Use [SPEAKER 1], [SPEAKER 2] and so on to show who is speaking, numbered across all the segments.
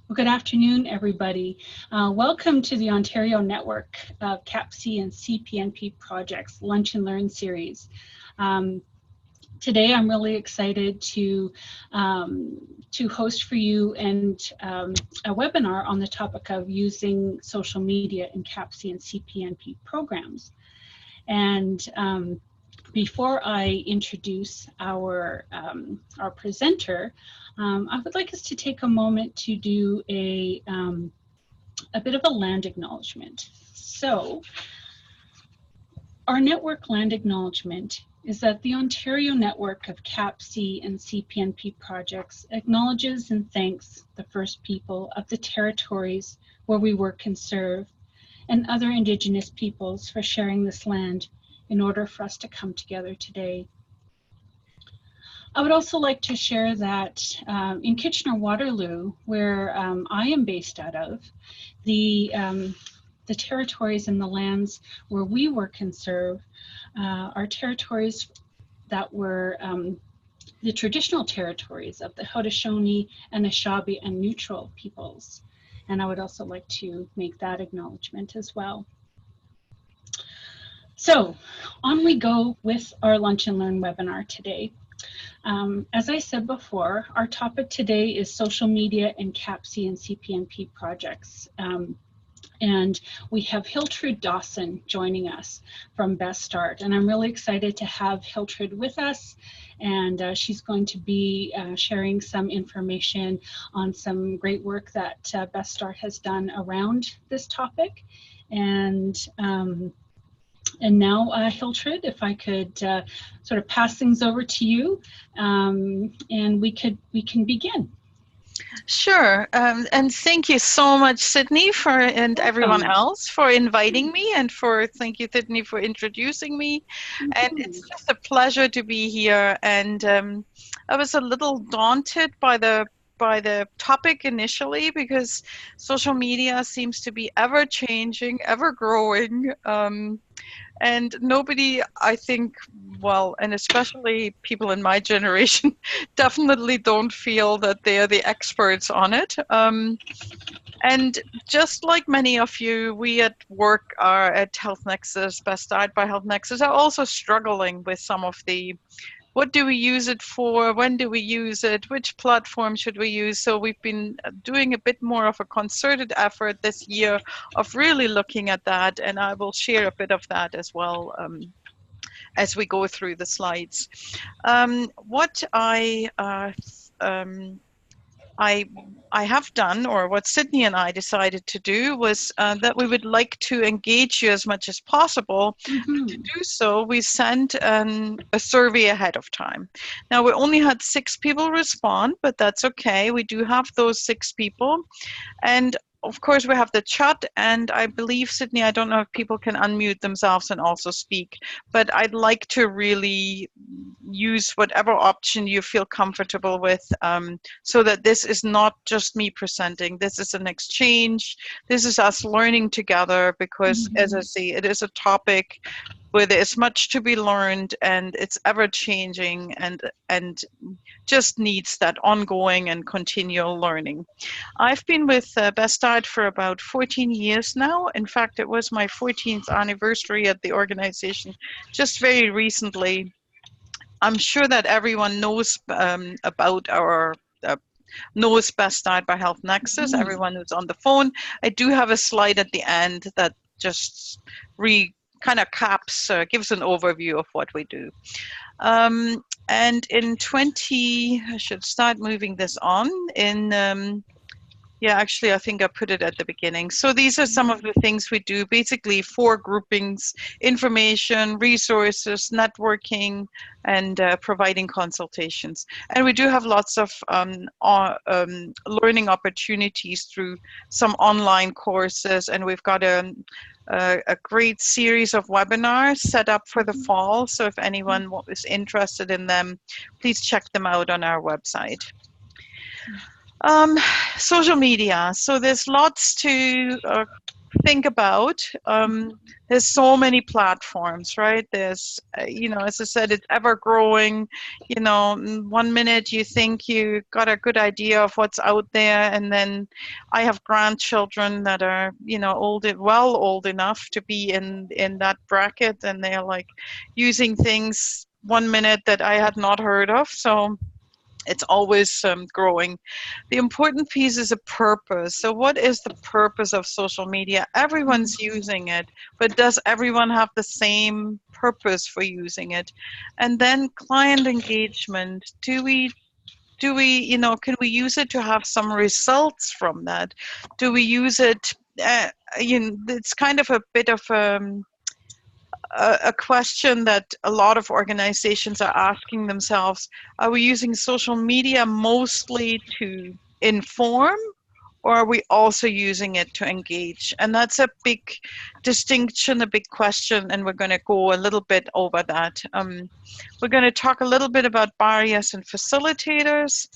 [SPEAKER 1] Well, good afternoon, everybody. Welcome to the Ontario Network of CAPC and CPNP projects Lunch and Learn series. Today, I'm really excited to host for you a webinar on the topic of using social media in CAPC and CPNP programs. And before I introduce our presenter, I would like us to take a moment to do a bit of a land acknowledgement. So, our network land acknowledgement is that the Ontario network of CAPC and CPNP projects acknowledges and thanks the First People of the territories where we work and serve, and other Indigenous peoples for sharing this land in order for us to come together today. I would also like to share that in Kitchener-Waterloo, where I am based out of, the territories and the lands where we work and serve are territories that were the traditional territories of the Haudenosaunee, Anishinaabe, and Neutral peoples. And I would also like to make that acknowledgement as well. So on we go with our Lunch and Learn webinar today. As I said before, our topic today is social media and CAPC and CPNP projects. And we have Hiltrud Dawson joining us from Best Start. And I'm really excited to have Hiltrud with us. And she's going to be sharing some information on some great work that Best Start has done around this topic. And now, Hiltrud, if I could sort of pass things over to you, and we can begin.
[SPEAKER 2] Sure, and thank you so much, Sydney, and everyone else for inviting me, and thank you, Sydney, for introducing me. And it's just a pleasure to be here. And I was a little daunted by the topic initially, because social media seems to be ever changing, ever growing. And nobody, I think, well, and especially people in my generation, definitely don't feel that they're the experts on it. And just like many of you, we at work are at Health Nexus, Best Start by Health Nexus, are also struggling with some of the what do we use it for? When do we use it? Which platform should we use? So we've been doing a bit more of a concerted effort this year of really looking at that, and I will share a bit of that as well as we go through the slides. What I have done, or what Sydney and I decided to do, was that we would like to engage you as much as possible. To do so, we sent a survey ahead of time. Now, we only had 6 people respond, but that's okay. We do have those 6 people. And of course, we have the chat, and I believe, Sydney, I don't know if people can unmute themselves and also speak, but I'd like to really use whatever option you feel comfortable with, so that this is not just me presenting. This is an exchange. This is us learning together, because, as I say, it is a topic where there's much to be learned, and it's ever changing, and just needs that ongoing and continual learning. I've been with Best Start for about 14 years now. In fact, it was my 14th anniversary at the organization just very recently. I'm sure that everyone knows about our knows Best Start by Health Nexus, everyone who's on the phone. I do have a slide at the end that just kind of gives an overview of what we do. And in I should start moving this on. Yeah, actually, I think I put it at the beginning. So these are some of the things we do, basically 4 groupings: information, resources, networking, and providing consultations. And we do have lots of learning opportunities through some online courses, and we've got a great series of webinars set up for the fall. So if anyone is interested in them, please check them out on our website. Social media. So there's lots to think about, there's so many platforms, right? There's, as I said, it's ever growing. One minute you think you got a good idea of what's out there, and then I have grandchildren that are, old enough to be in that bracket, and they're like using things one minute that I had not heard of. So it's always growing. The important piece is a purpose. So what is the purpose of social media? Everyone's using it, but does everyone have the same purpose for using it? And then client engagement. Can we use it to have some results from that? Do we use it, it's kind of a bit of a question that a lot of organizations are asking themselves. Are we using social media mostly to inform, or are we also using it to engage? And that's a big distinction, a big question, and we're going to go a little bit over that. We're going to talk a little bit about barriers and facilitators,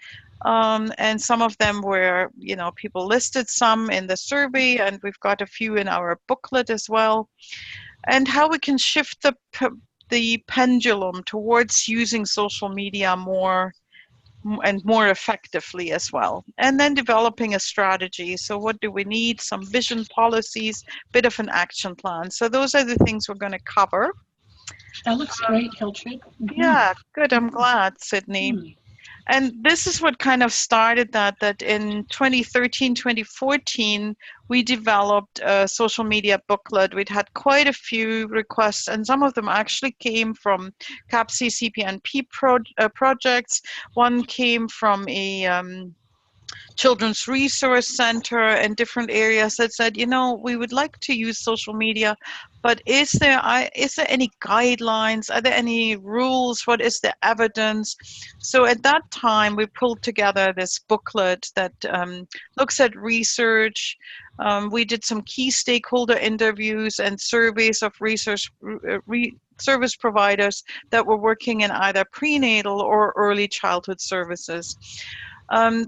[SPEAKER 2] and some of them were, people listed some in the survey, and we've got a few in our booklet as well. And how we can shift the pendulum towards using social media more effectively as well. And then developing a strategy. So what do we need? Some vision, policies, bit of an action plan. So those are the things we're going to cover.
[SPEAKER 1] That looks great, Hiltrud.
[SPEAKER 2] Yeah, good. I'm glad, Sydney. And this is what kind of started that in 2013, 2014, we developed a social media booklet. We'd had quite a few requests, and some of them actually came from CAPC CPNP projects. One came from a children's resource center and different areas that said, we would like to use social media, but is there any guidelines? Are there any rules? What is the evidence? So at that time, we pulled together this booklet that looks at research. We did some key stakeholder interviews and surveys of research service providers that were working in either prenatal or early childhood services.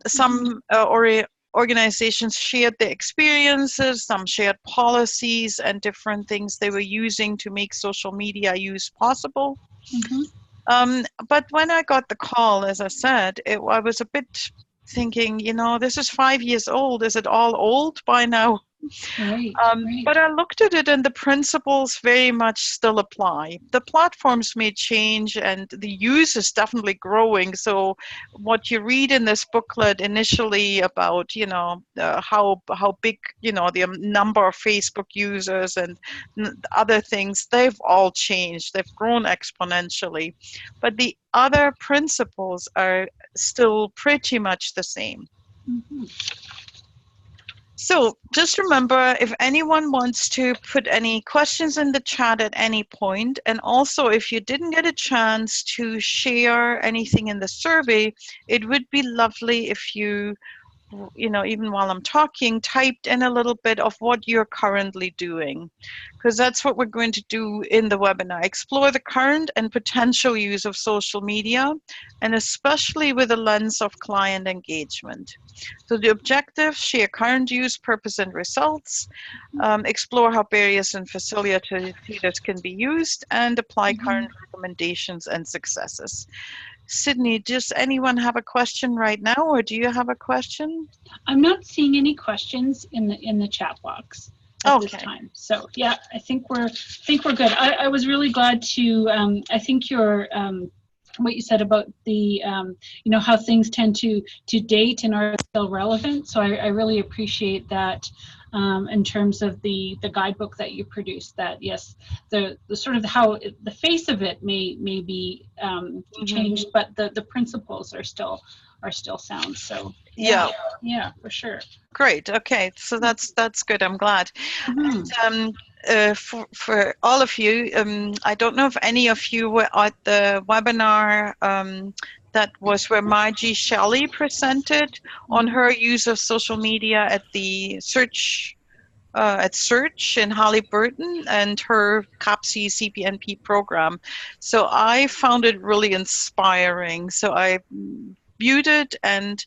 [SPEAKER 2] Some organizations shared their experiences, some shared policies and different things they were using to make social media use possible. But when I got the call, as I said, I was a bit thinking, this is 5 years old. Is it all old by now?
[SPEAKER 1] Right,
[SPEAKER 2] But I looked at it, and the principles very much still apply. The platforms may change, and the use is definitely growing. So what you read in this booklet initially about, how big, the number of Facebook users and other things, they've all changed. They've grown exponentially. But the other principles are still pretty much the same. So just remember, if anyone wants to put any questions in the chat at any point, and also if you didn't get a chance to share anything in the survey, it would be lovely if you, even while I'm talking, typed in a little bit of what you're currently doing, because that's what we're going to do in the webinar. Explore the current and potential use of social media, and especially with a lens of client engagement. So the objectives: share current use, purpose, and results, explore how barriers and facilitators can be used, and apply current recommendations and successes. Sydney, does anyone have a question right now, or do you have a question?
[SPEAKER 1] I'm not seeing any questions in the chat box at this time. So yeah, I think we're good. I was really glad to. I think your what you said about the how things tend to date and are still relevant. So I really appreciate that. In terms of the guidebook that you produced, that yes, the sort of how the face of it may be changed, but the principles are still sound. So yeah, for sure.
[SPEAKER 2] Great. Okay, so that's good. I'm glad. And, for all of you, I don't know if any of you were at the webinar that was where Margie Shelley presented on her use of social media at the Search in Halliburton and her CAPC CPNP program. So I found it really inspiring. So I viewed it, and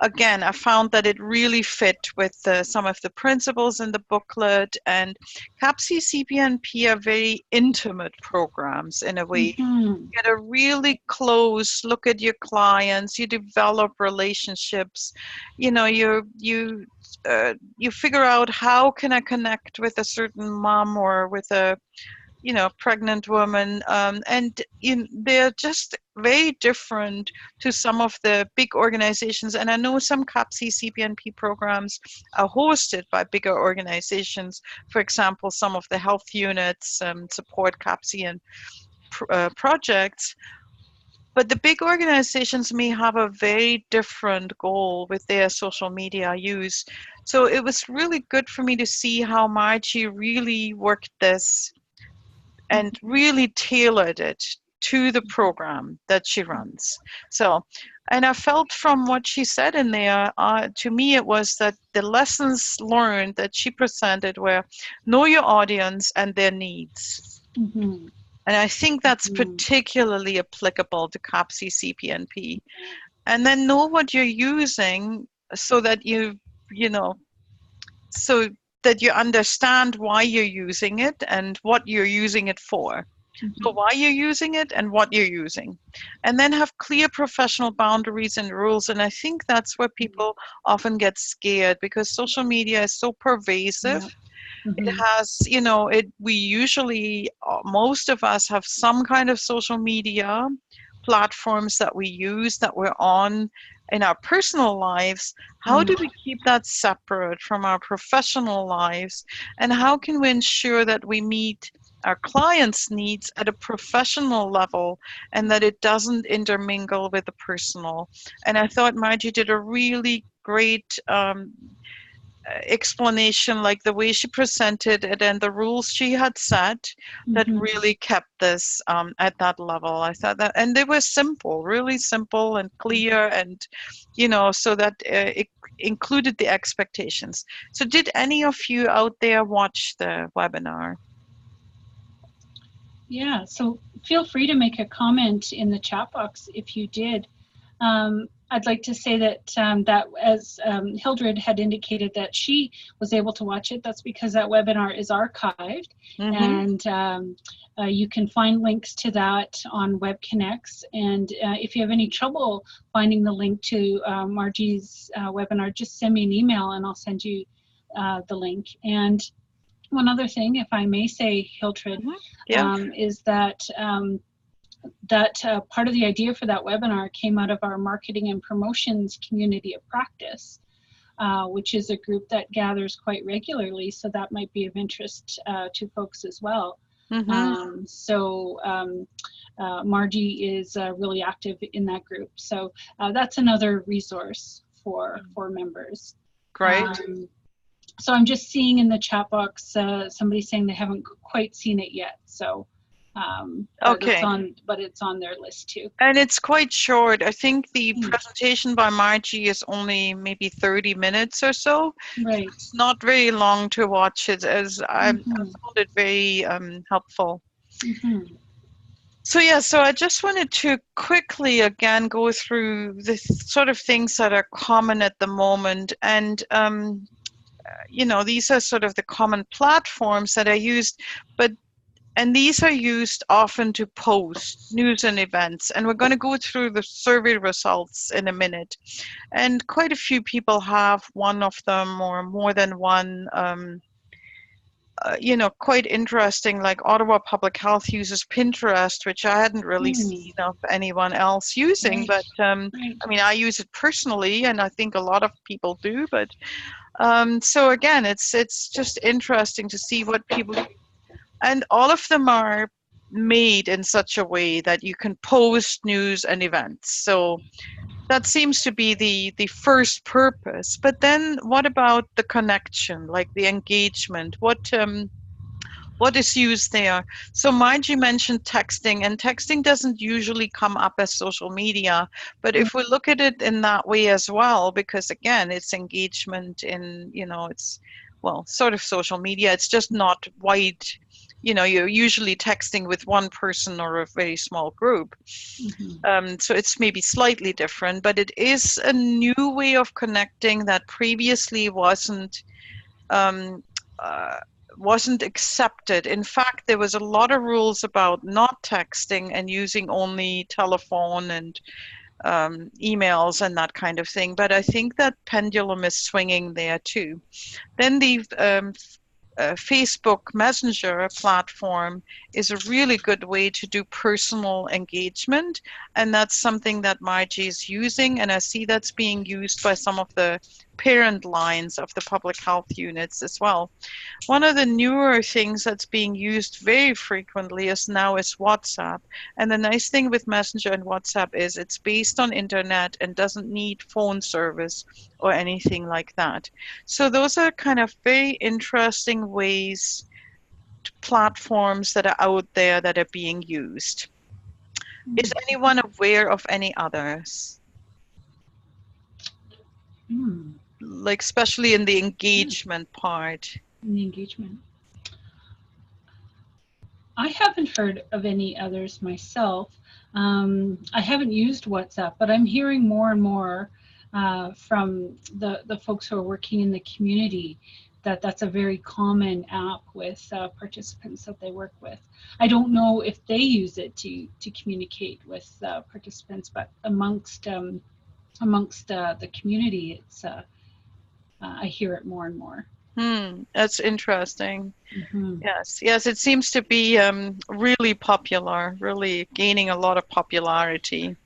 [SPEAKER 2] again, I found that it really fit with some of the principles in the booklet. And CAPC, CPNP are very intimate programs in a way.
[SPEAKER 1] Mm-hmm.
[SPEAKER 2] Get a really close look at your clients. You develop relationships. You know, you figure out, how can I connect with a certain mom or with a pregnant woman, and they're just very different to some of the big organizations. And I know some CAPC CPNP programs are hosted by bigger organizations. For example, some of the health units support CAPC and projects. But the big organizations may have a very different goal with their social media use. So it was really good for me to see how Margie really worked this and really tailored it to the program that she runs. So, and I felt from what she said in there, to me, it was that the lessons learned that she presented were know your audience and their needs.
[SPEAKER 1] Mm-hmm.
[SPEAKER 2] And I think that's particularly applicable to CAPC CPNP. And then know what you're using so that so that you understand why you're using it and what you're using it for. So why you're using it and what you're using. And then have clear professional boundaries and rules. And I think that's where people often get scared, because social media is so pervasive.
[SPEAKER 1] Yeah. Mm-hmm.
[SPEAKER 2] It has, we usually, most of us have some kind of social media platforms that we use, that we're on in our personal lives. How do we keep that separate from our professional lives? And how can we ensure that we meet our clients' needs at a professional level and that it doesn't intermingle with the personal? And I thought Margie did a really great explanation, like the way she presented it and the rules she had set, that really kept this at that level. I thought that, and they were simple, really simple and clear, and so that it included the expectations. So did any of you out there watch the webinar?
[SPEAKER 1] Yeah, so feel free to make a comment in the chat box if you did. I'd like to say that that as Hiltrud had indicated that she was able to watch it, that's because that webinar is archived, and you can find links to that on WebConnects. And if you have any trouble finding the link to Margie's webinar, just send me an email and I'll send you the link. And one other thing, if I may say, Hiltrud, is that part of the idea for that webinar came out of our marketing and promotions community of practice, which is a group that gathers quite regularly, so that might be of interest to folks as well. Margie is really active in that group, so that's another resource for members.
[SPEAKER 2] Great.
[SPEAKER 1] So I'm just seeing in the chat box somebody saying they haven't quite seen it yet, so
[SPEAKER 2] okay,
[SPEAKER 1] but it's on their list too.
[SPEAKER 2] And it's quite short. I think the presentation by Margie is only maybe 30 minutes or so.
[SPEAKER 1] Right.
[SPEAKER 2] It's not very long to watch it, as I found it very helpful. So yeah, so I just wanted to quickly again go through the sort of things that are common at the moment, and these are sort of the common platforms that are used, and these are used often to post news and events. And we're going to go through the survey results in a minute. And quite a few people have one of them or more than one. Quite interesting, like Ottawa Public Health uses Pinterest, which I hadn't really seen of anyone else using. But I mean, I use it personally, and I think a lot of people do. But so again, it's just interesting to see what people do. And all of them are made in such a way that you can post news and events. So that seems to be the first purpose. But then what about the connection, like the engagement? What is used there? So Margie mentioned texting, and texting doesn't usually come up as social media. But if we look at it in that way as well, because again, it's engagement in, it's, well, sort of social media. It's just not you're usually texting with one person or a very small group. So it's maybe slightly different, but it is a new way of connecting that previously wasn't accepted. In fact, there was a lot of rules about not texting and using only telephone and emails and that kind of thing. But I think that pendulum is swinging there too. Then the Facebook Messenger platform is a really good way to do personal engagement, and that's something that Margie is using, and I see that's being used by some of the parent lines of the public health units as well. One of the newer things that's being used very frequently is WhatsApp. And the nice thing with Messenger and WhatsApp is it's based on internet and doesn't need phone service or anything like that. So those are kind of very interesting ways, platforms that are out there that are being used. Is anyone aware of any others? Like especially in the engagement part.
[SPEAKER 1] In the engagement. I haven't heard of any others myself. I haven't used WhatsApp, but I'm hearing more and more from the folks who are working in the community that that's a very common app with participants that they work with. I don't know if they use it to communicate with participants, but amongst the community, it's I hear it more and more.
[SPEAKER 2] That's interesting. Yes, it seems to be really popular, really gaining a lot of popularity.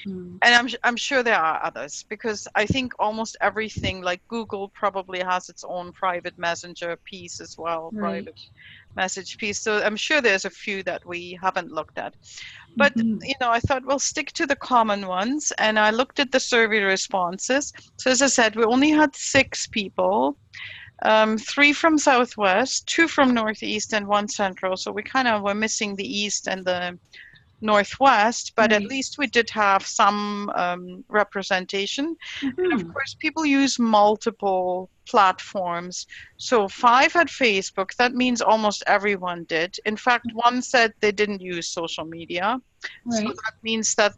[SPEAKER 2] And I'm sure there are others, because I think almost everything, like Google probably has its own private messenger piece as well, private message piece. So I'm sure there's a few that we haven't looked at. But, I thought we'll stick to the common ones, and I looked at the survey responses. So as I said, we only had 6 people. 3 from Southwest, 2 from Northeast, and 1 Central. So we kind of were missing the East and the Northwest, but at least we did have some representation. And of course, people use multiple platforms. So 5 had Facebook. That means almost everyone did. In fact, 1 said they didn't use social media. So that means that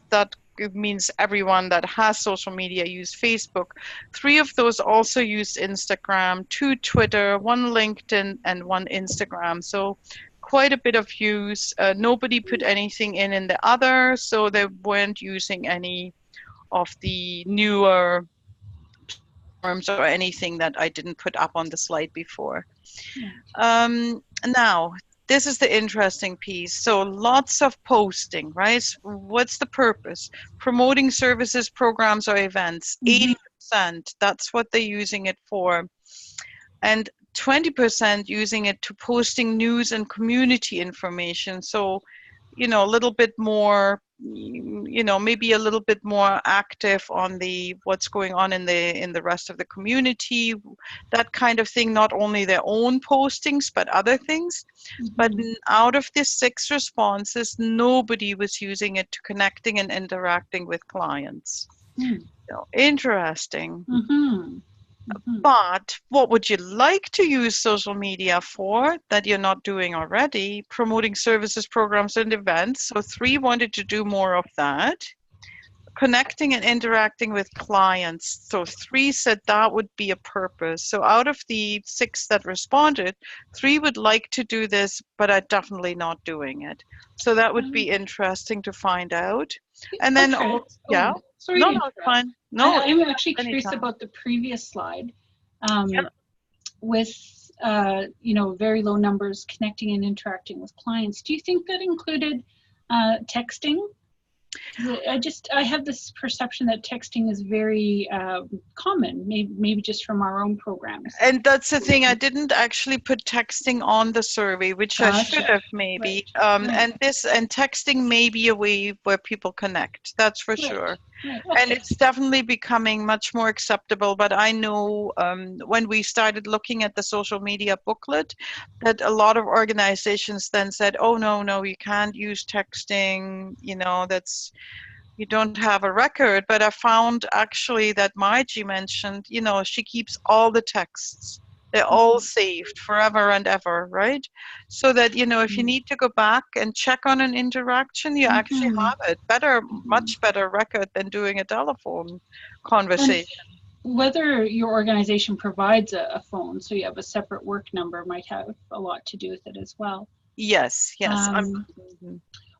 [SPEAKER 2] it means everyone that has social media used Facebook. 3 of those also used Instagram, 2 Twitter, 1 LinkedIn, and 1 Instagram. So quite a bit of use. Nobody put anything in the other, so they weren't using any of the newer platforms or anything that I didn't put up on the slide before. Now, this is the interesting piece. So lots of posting, right? What's the purpose? Promoting services, programs, or events. 80%, that's what they're using it for. And 20% using it to posting news and community information. So, a little bit more, maybe a little bit more active on what's going on in the rest of the community, that kind of thing, not only their own postings, but other things. But out of the 6 responses, nobody was using it to connecting and interacting with clients. So, interesting. But what would you like to use social media for that you're not doing already? Promoting services, programs, and events. So 3 wanted to do more of that. Connecting and interacting with clients. So 3 said that would be a purpose. So out of the 6 that responded, 3 would like to do this, but are definitely not doing it. So that would be interesting to find out. And then,
[SPEAKER 1] sorry,
[SPEAKER 2] no, it's fine. No,
[SPEAKER 1] I'm actually curious about the previous slide. With very low numbers connecting and interacting with clients. Do you think that included texting? I have this perception that texting is very common, maybe just from our own programs.
[SPEAKER 2] And that's the thing, I didn't actually put texting on the survey, which I should have maybe. And texting may be a way where people connect, that's for sure. And it's definitely becoming much more acceptable. But I know when we started looking at the social media booklet, that a lot of organizations then said, oh, no, you can't use texting, you don't have a record. But I found actually that Margie mentioned, she keeps all the texts They're all saved forever and ever, right? So that, you know, if you need to go back and check on an interaction, you actually have it. Better, much better record than doing a telephone conversation.
[SPEAKER 1] And whether your organization provides a phone, so you have a separate work number, might have a lot to do with it as well.
[SPEAKER 2] Yes, yes.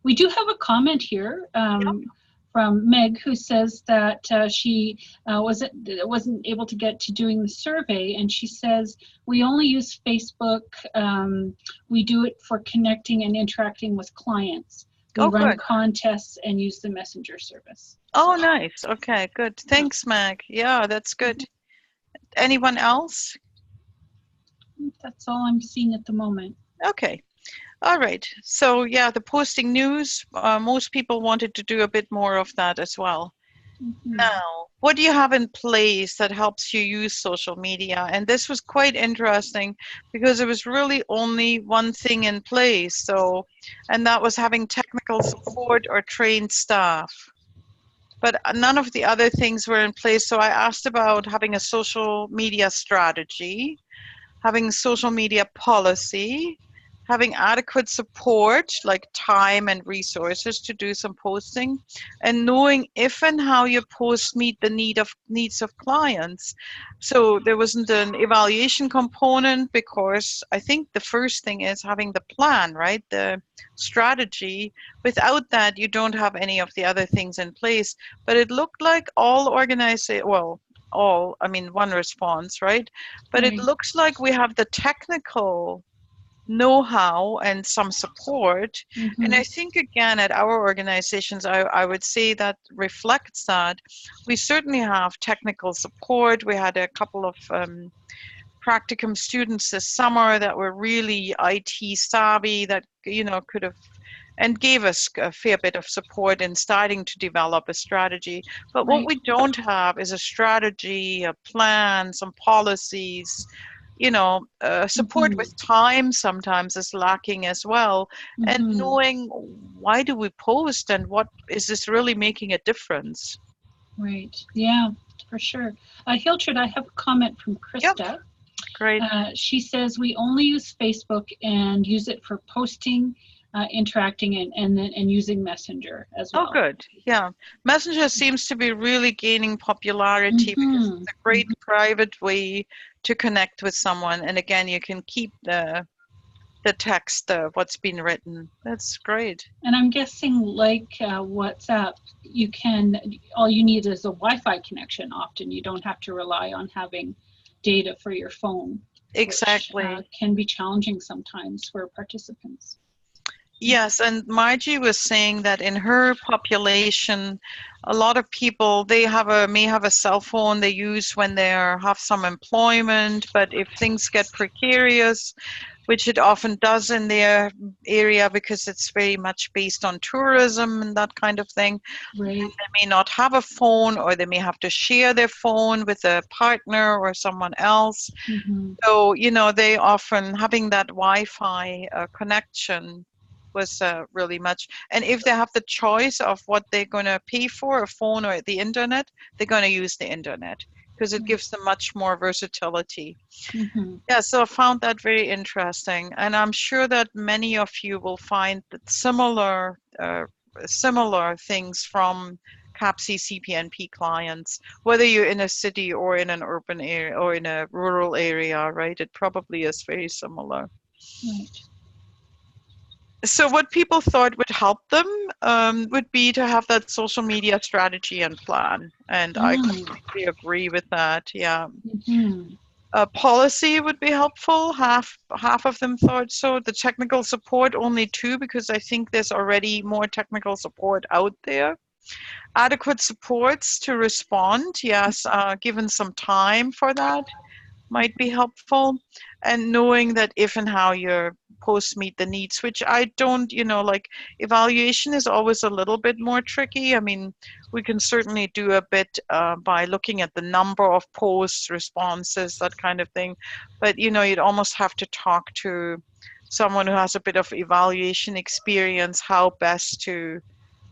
[SPEAKER 1] We do have a comment here from Meg, who says that she wasn't able to get to doing the survey, and she says we only use Facebook. We do it for connecting and interacting with clients. We run contests and use the messenger service.
[SPEAKER 2] Oh, nice. Okay, good. Thanks, Meg. Yeah, that's good. Anyone else?
[SPEAKER 1] That's all I'm seeing at the moment.
[SPEAKER 2] Okay. All right. So yeah, the posting news, most people wanted to do a bit more of that as well. Now, what do you have in place that helps you use social media? And this was quite interesting because there was really only one thing in place. So, and that was having technical support or trained staff. But none of the other things were in place. So I asked about having a social media strategy, having social media policy, having adequate support like time and resources to do some posting, and knowing if and how your posts meet the needs of clients. So there wasn't an evaluation component because I think the first thing is having the plan, right? The strategy. Without that, you don't have any of the other things in place. But it looked like all organizations, well, all, I mean, one response, right? But it looks like we have the technical know-how and some support. And I think, again, at our organizations, I would say that reflects that. We certainly have technical support. We had a couple of practicum students this summer that were really IT savvy, that, you know, could have and gave us a fair bit of support in starting to develop a strategy. But what we don't have is a strategy, a plan, some policies, you know, support with time sometimes is lacking as well. And knowing why do we post and what is this really making a difference?
[SPEAKER 1] Right, yeah, for sure. Hiltrud, I have a comment from Krista.
[SPEAKER 2] Yep. Great.
[SPEAKER 1] She says we only use Facebook and use it for posting, interacting, and using Messenger as well.
[SPEAKER 2] Oh, good. Yeah. Messenger seems to be really gaining popularity because it's a great private way to connect with someone. And again, you can keep the text of what's been written. That's great.
[SPEAKER 1] And I'm guessing, like WhatsApp, all you need is a Wi-Fi connection often. You don't have to rely on having data for your phone.
[SPEAKER 2] Exactly.
[SPEAKER 1] Which, can be challenging sometimes for participants.
[SPEAKER 2] Yes, and Margie was saying that in her population, a lot of people, they may have a cell phone they use when they have some employment, but if things get precarious, which it often does in their area because it's very much based on tourism and that kind of thing.
[SPEAKER 1] Right.
[SPEAKER 2] They may not have a phone, or they may have to share their phone with a partner or someone else. So, you know, they often having that Wi-Fi connection was really much. And if they have the choice of what they're going to pay for, a phone or the internet, they're going to use the internet because it gives them much more versatility. Yeah, so I found that very interesting. And I'm sure that many of you will find that similar things from CAPC CPNP clients, whether you're in a city or in an urban area or in a rural area, right? It probably is very similar.
[SPEAKER 1] Right.
[SPEAKER 2] So what people thought would help them would be to have that social media strategy and plan. And I completely agree with that. Yeah. Policy would be helpful. Half of them thought so. The technical support, only 2, because I think there's already more technical support out there. Adequate supports to respond. Yes, given some time for that might be helpful. And knowing that if and how your posts meet the needs, which I don't, you know, like evaluation is always a little bit more tricky. I mean, we can certainly do a bit by looking at the number of posts, responses, that kind of thing. But, you know, you'd almost have to talk to someone who has a bit of evaluation experience, how best to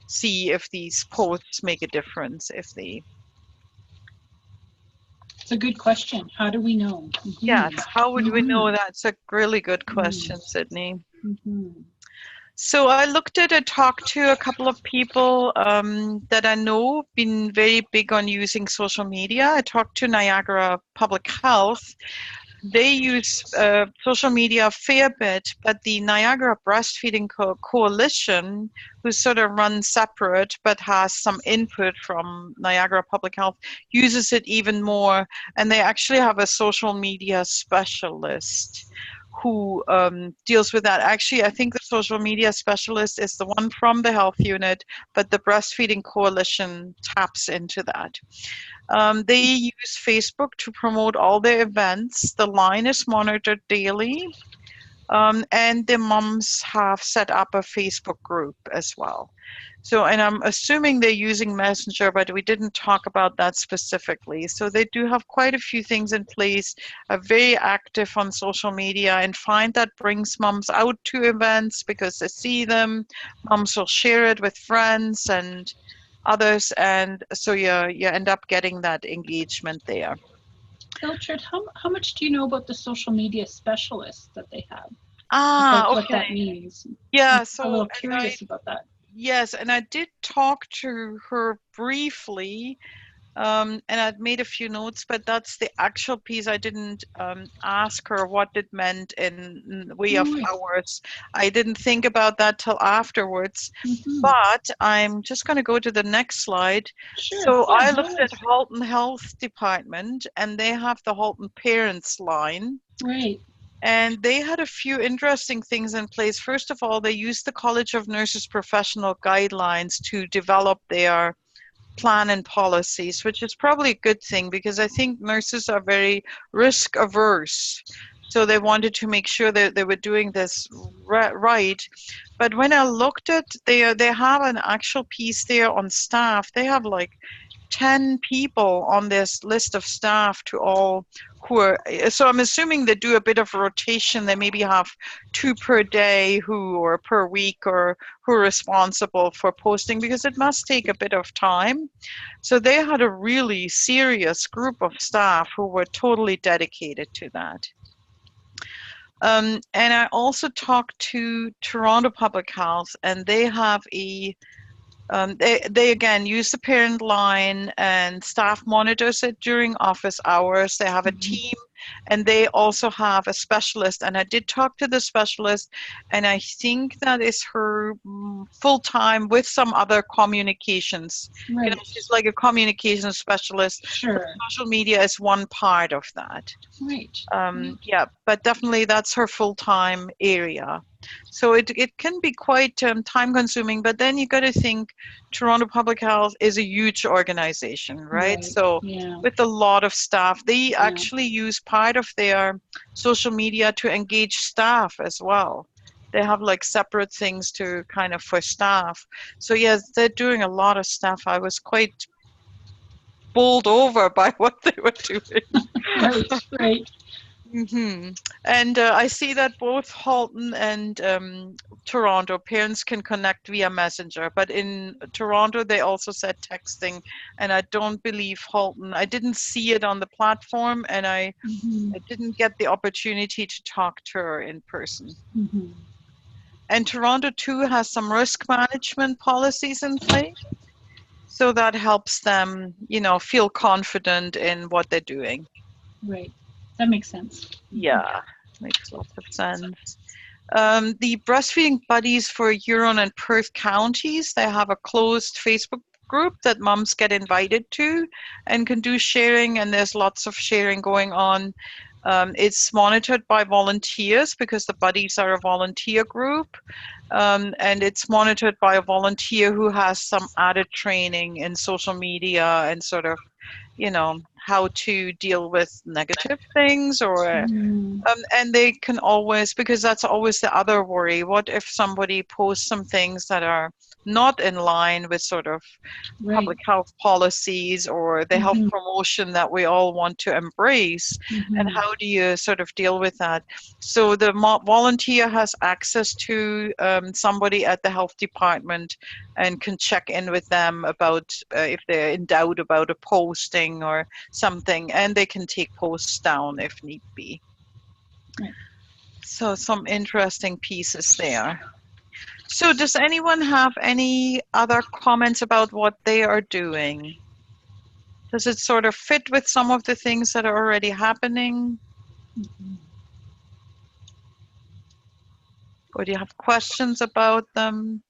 [SPEAKER 2] see if these posts make a difference, if they
[SPEAKER 1] It's a good question. How do we know?
[SPEAKER 2] Yes, how would we know? That's a really good question, Sydney. So I looked at and talked to a couple of people that I know been very big on using social media. I talked to Niagara Public Health. They use social media a fair bit, but the Niagara Breastfeeding Coalition, who sort of runs separate but has some input from Niagara Public Health, uses it even more. And they actually have a social media specialist who deals with that. Actually, I think the social media specialist is the one from the health unit, but the Breastfeeding Coalition taps into that. They use Facebook to promote all their events. The line is monitored daily. And the moms have set up a Facebook group as well. So, and I'm assuming they're using Messenger, but we didn't talk about that specifically. So they do have quite a few things in place, are very active on social media, and find that brings moms out to events because they see them. Moms will share it with friends and others, and so you end up getting that engagement there.
[SPEAKER 1] Hiltrud, how much do you know about the social media specialists that they have?
[SPEAKER 2] Okay.
[SPEAKER 1] What that means.
[SPEAKER 2] Yeah,
[SPEAKER 1] so I'm a little curious about that.
[SPEAKER 2] Yes, and I did talk to her briefly, and I'd made a few notes, but that's the actual piece. I didn't ask her what it meant in way of hours. I didn't think about that till afterwards. But I'm just going to go to the next slide.
[SPEAKER 1] Sure.
[SPEAKER 2] So I looked at Halton Health Department, and they have the Halton Parents line.
[SPEAKER 1] Right.
[SPEAKER 2] And they had a few interesting things in place. First of all, they used the College of Nurses professional guidelines to develop their plan and policies, which is probably a good thing because I think nurses are very risk averse. So they wanted to make sure that they were doing this right. But when I looked at, they have an actual piece there on staff. They have like 10 people on this list of staff to all who are, so I'm assuming they do a bit of rotation. They maybe have 2 per day or per week or who are responsible for posting because it must take a bit of time. So they had a really serious group of staff who were totally dedicated to that. And I also talked to Toronto Public Health, and they have they again use the parent line, and staff monitors it during office hours. They have a team, and they also have a specialist. And I did talk to the specialist, and I think that is her full-time with some other communications.
[SPEAKER 1] Right.
[SPEAKER 2] You know, she's like a communications specialist.
[SPEAKER 1] Sure.
[SPEAKER 2] Social media is one part of that.
[SPEAKER 1] Right.
[SPEAKER 2] Yeah, but definitely that's her full-time area. So it can be quite time consuming, but then you got to think Toronto Public Health is a huge organization, right? So with a lot of staff, they actually use part of their social media to engage staff as well. They have like separate things to kind of for staff. So yes, they're doing a lot of stuff. I was quite bowled over by what they were doing.
[SPEAKER 1] Right.
[SPEAKER 2] And I see that both Halton and Toronto parents can connect via Messenger, but in Toronto they also said texting, and I don't believe Halton. I didn't see it on the platform, and I didn't get the opportunity to talk to her in person. And Toronto too has some risk management policies in place, so that helps them, you know, feel confident in what they're doing.
[SPEAKER 1] Right. That makes sense.
[SPEAKER 2] Yeah, makes lots of sense. The Breastfeeding Buddies for Huron and Perth counties, they have a closed Facebook group that moms get invited to and can do sharing, and there's lots of sharing going on. It's monitored by volunteers because the buddies are a volunteer group, and it's monitored by a volunteer who has some added training in social media and sort of, you know, how to deal with negative things or and they can always, because that's always the other worry, what if somebody posts some things that are not in line with sort of public health policies or the health promotion that we all want to embrace. And how do you sort of deal with that? So the volunteer has access to somebody at the health department and can check in with them about if they're in doubt about a posting or something, and they can take posts down if need be. So some interesting pieces there. So does anyone have any other comments about what they are doing? Does it sort of fit with some of the things that are already happening? Or do you have questions about them?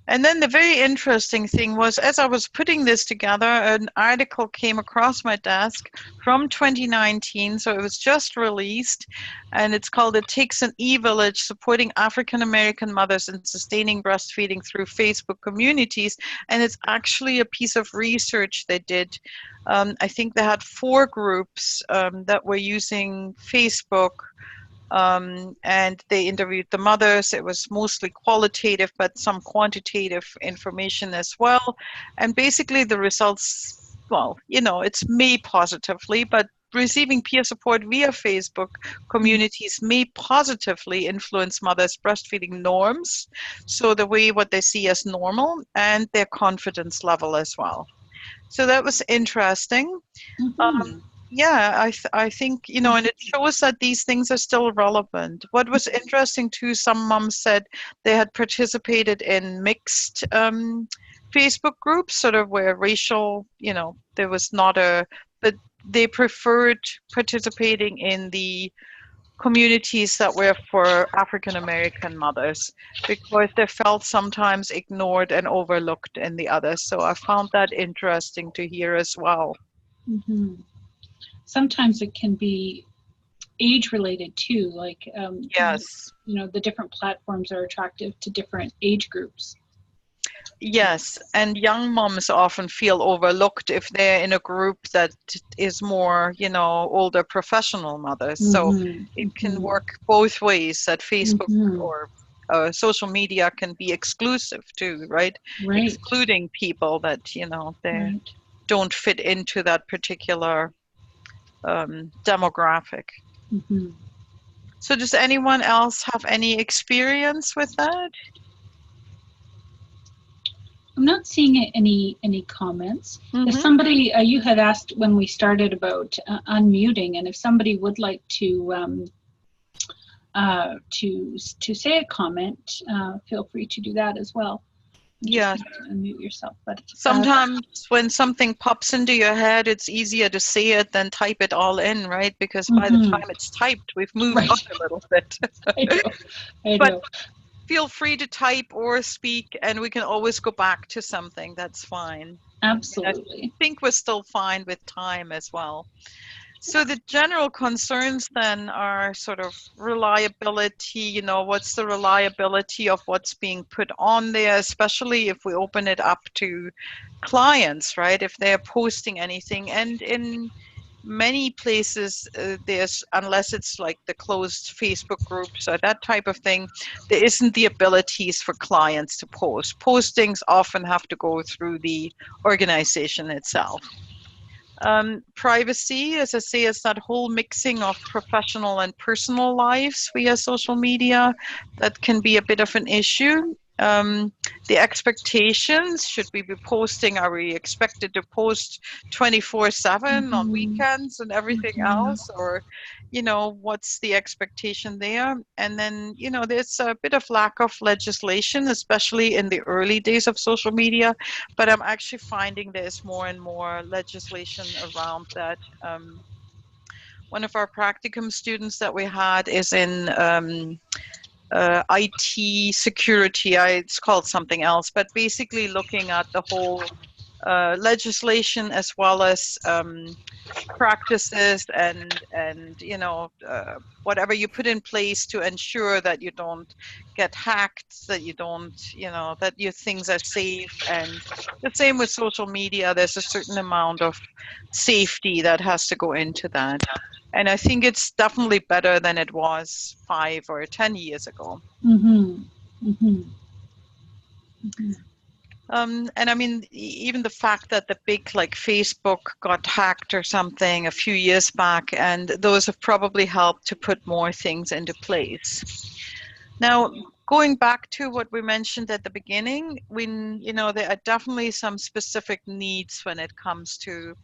[SPEAKER 2] And then the very interesting thing was, as I was putting this together, an article came across my desk from 2019, so it was just released, and it's called "It Takes an E-Village Supporting African American Mothers in Sustaining Breastfeeding Through Facebook Communities," and it's actually a piece of research they did. I think they had 4 groups that were using Facebook, and they interviewed the mothers. It was mostly qualitative, but some quantitative information as well. And basically the results, well, you know, it's me positively, but receiving peer support via Facebook communities may positively influence mothers' breastfeeding norms, so the way what they see as normal, and their confidence level as well. So that was interesting. Yeah, I think, you know, and it shows that these things are still relevant. What was interesting too, some moms said they had participated in mixed Facebook groups, sort of where racial, you know, there was not a, but they preferred participating in the communities that were for African American mothers because they felt sometimes ignored and overlooked in the others. So I found that interesting to hear as well.
[SPEAKER 1] Sometimes it can be age related too, like
[SPEAKER 2] yes,
[SPEAKER 1] you know, the different platforms are attractive to different age groups.
[SPEAKER 2] Yes, and young moms often feel overlooked if they're in a group that is more, you know, older professional mothers. So it can work both ways, that Facebook or social media can be exclusive too, right? Excluding people that, you know, they don't fit into that particular demographic. So does anyone else have any experience with that?
[SPEAKER 1] I'm not seeing any comments. If somebody, you had asked when we started about unmuting, and if somebody would like to say a comment, feel free to do that as well.
[SPEAKER 2] Yeah,
[SPEAKER 1] unmute yourself. But
[SPEAKER 2] sometimes when something pops into your head, it's easier to say it than type it all in, right? Because by the time it's typed, we've moved on a little bit.
[SPEAKER 1] I know.
[SPEAKER 2] But feel free to type or speak, and we can always go back to something. That's fine.
[SPEAKER 1] Absolutely.
[SPEAKER 2] I think we're still fine with time as well. So the general concerns then are sort of reliability, you know, what's the reliability of what's being put on there, especially if we open it up to clients, right? If they're posting anything. And in many places, there's, unless it's like the closed Facebook groups or that type of thing, there isn't the abilities for clients to post. Postings often have to go through the organization itself. Privacy, as I say, is that whole mixing of professional and personal lives via social media that can be a bit of an issue. The expectations, should we be posting, are we expected to post 24/7 on weekends and everything else, or, you know, what's the expectation there? And then, you know, there's a bit of lack of legislation, especially in the early days of social media, but I'm actually finding there's more and more legislation around that. One of our practicum students that we had is in IT security. It's called something else, but basically looking at the whole legislation as well as practices and you know, whatever you put in place to ensure that you don't get hacked, that you don't, you know, that your things are safe. And the same with social media, there's a certain amount of safety that has to go into that. And I think it's definitely better than it was 5 or 10 years ago.
[SPEAKER 1] Mm-hmm.
[SPEAKER 2] And I mean, even the fact that the big like Facebook got hacked or something a few years back, and those have probably helped to put more things into place. Now, going back to what we mentioned at the beginning, there are definitely some specific needs when it comes to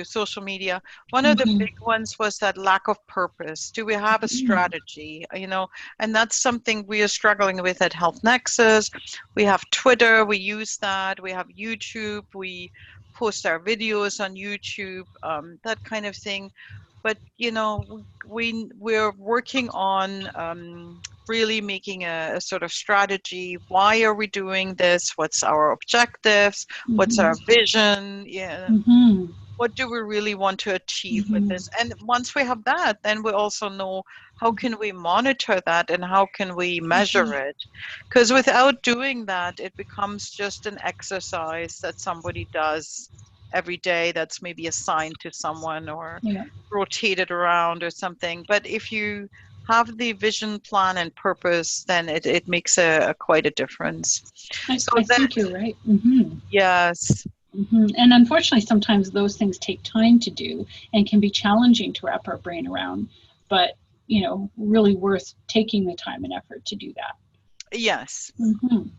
[SPEAKER 2] social media. One of the big ones was that lack of purpose. Do we have a strategy? And that's something we are struggling with at Health Nexus. We have Twitter, we use that. We have YouTube, we post our videos on YouTube, that kind of thing. But we're working on really making a sort of strategy. Why are we doing this? What's our objectives? What's our vision? Yeah. What do we really want to achieve with this? And once we have that, then we also know how can we monitor that and how can we measure it? Because without doing that, it becomes just an exercise that somebody does every day that's maybe assigned to someone or rotated around or something. But if you have the vision, plan, and purpose, then it makes quite a difference.
[SPEAKER 1] I think you're right.
[SPEAKER 2] Yes.
[SPEAKER 1] And unfortunately, sometimes those things take time to do and can be challenging to wrap our brain around, but really worth taking the time and effort to do that.
[SPEAKER 2] Yes.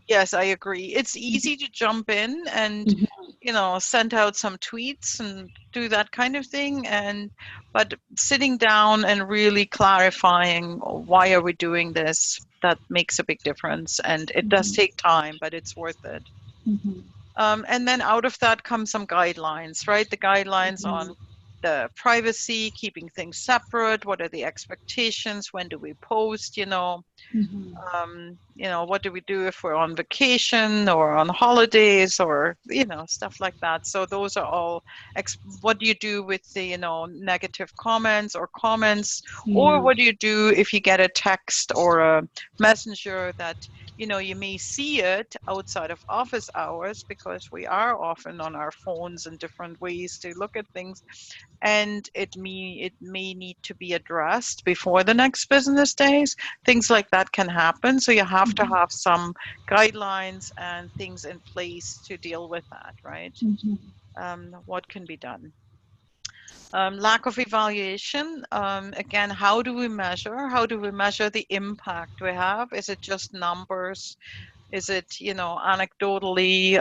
[SPEAKER 2] Yes, I agree. It's easy to jump in and send out some tweets and do that kind of thing, but sitting down and really clarifying why are we doing this, that makes a big difference. And it does take time, but it's worth it. And then out of that comes some guidelines, right? The guidelines on the privacy, keeping things separate. What are the expectations? When do we post? What do we do if we're on vacation or on holidays or stuff like that. So those are all. What do you do with the negative comments or comments, or what do you do if you get a text or a messenger that you may see it outside of office hours, because we are often on our phones in different ways to look at things, and it may need to be addressed before the next business days. Things like that can happen. So you have to have some guidelines and things in place to deal with that, right? What can be done? Lack of evaluation. Again, how do we measure? How do we measure the impact we have? Is it just numbers? Is it, anecdotally?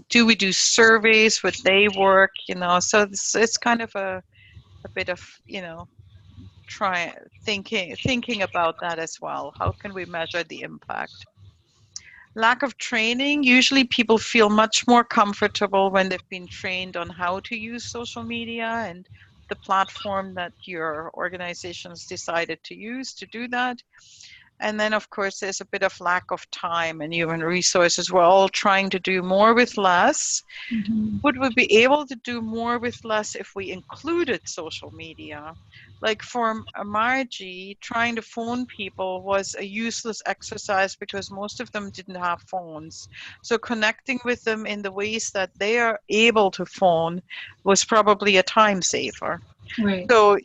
[SPEAKER 2] Do we do surveys? Would they work? So it's kind of a bit of, thinking about that as well. How can we measure the impact? Lack of training. Usually people feel much more comfortable when they've been trained on how to use social media and the platform that your organization's decided to use to do that. And then, of course, there's a bit of lack of time and human resources. We're all trying to do more with less. Would we be able to do more with less if we included social media? Like for Margie, trying to phone people was a useless exercise because most of them didn't have phones. So connecting with them in the ways that they are able to phone was probably a time saver.
[SPEAKER 1] Right.
[SPEAKER 2] So,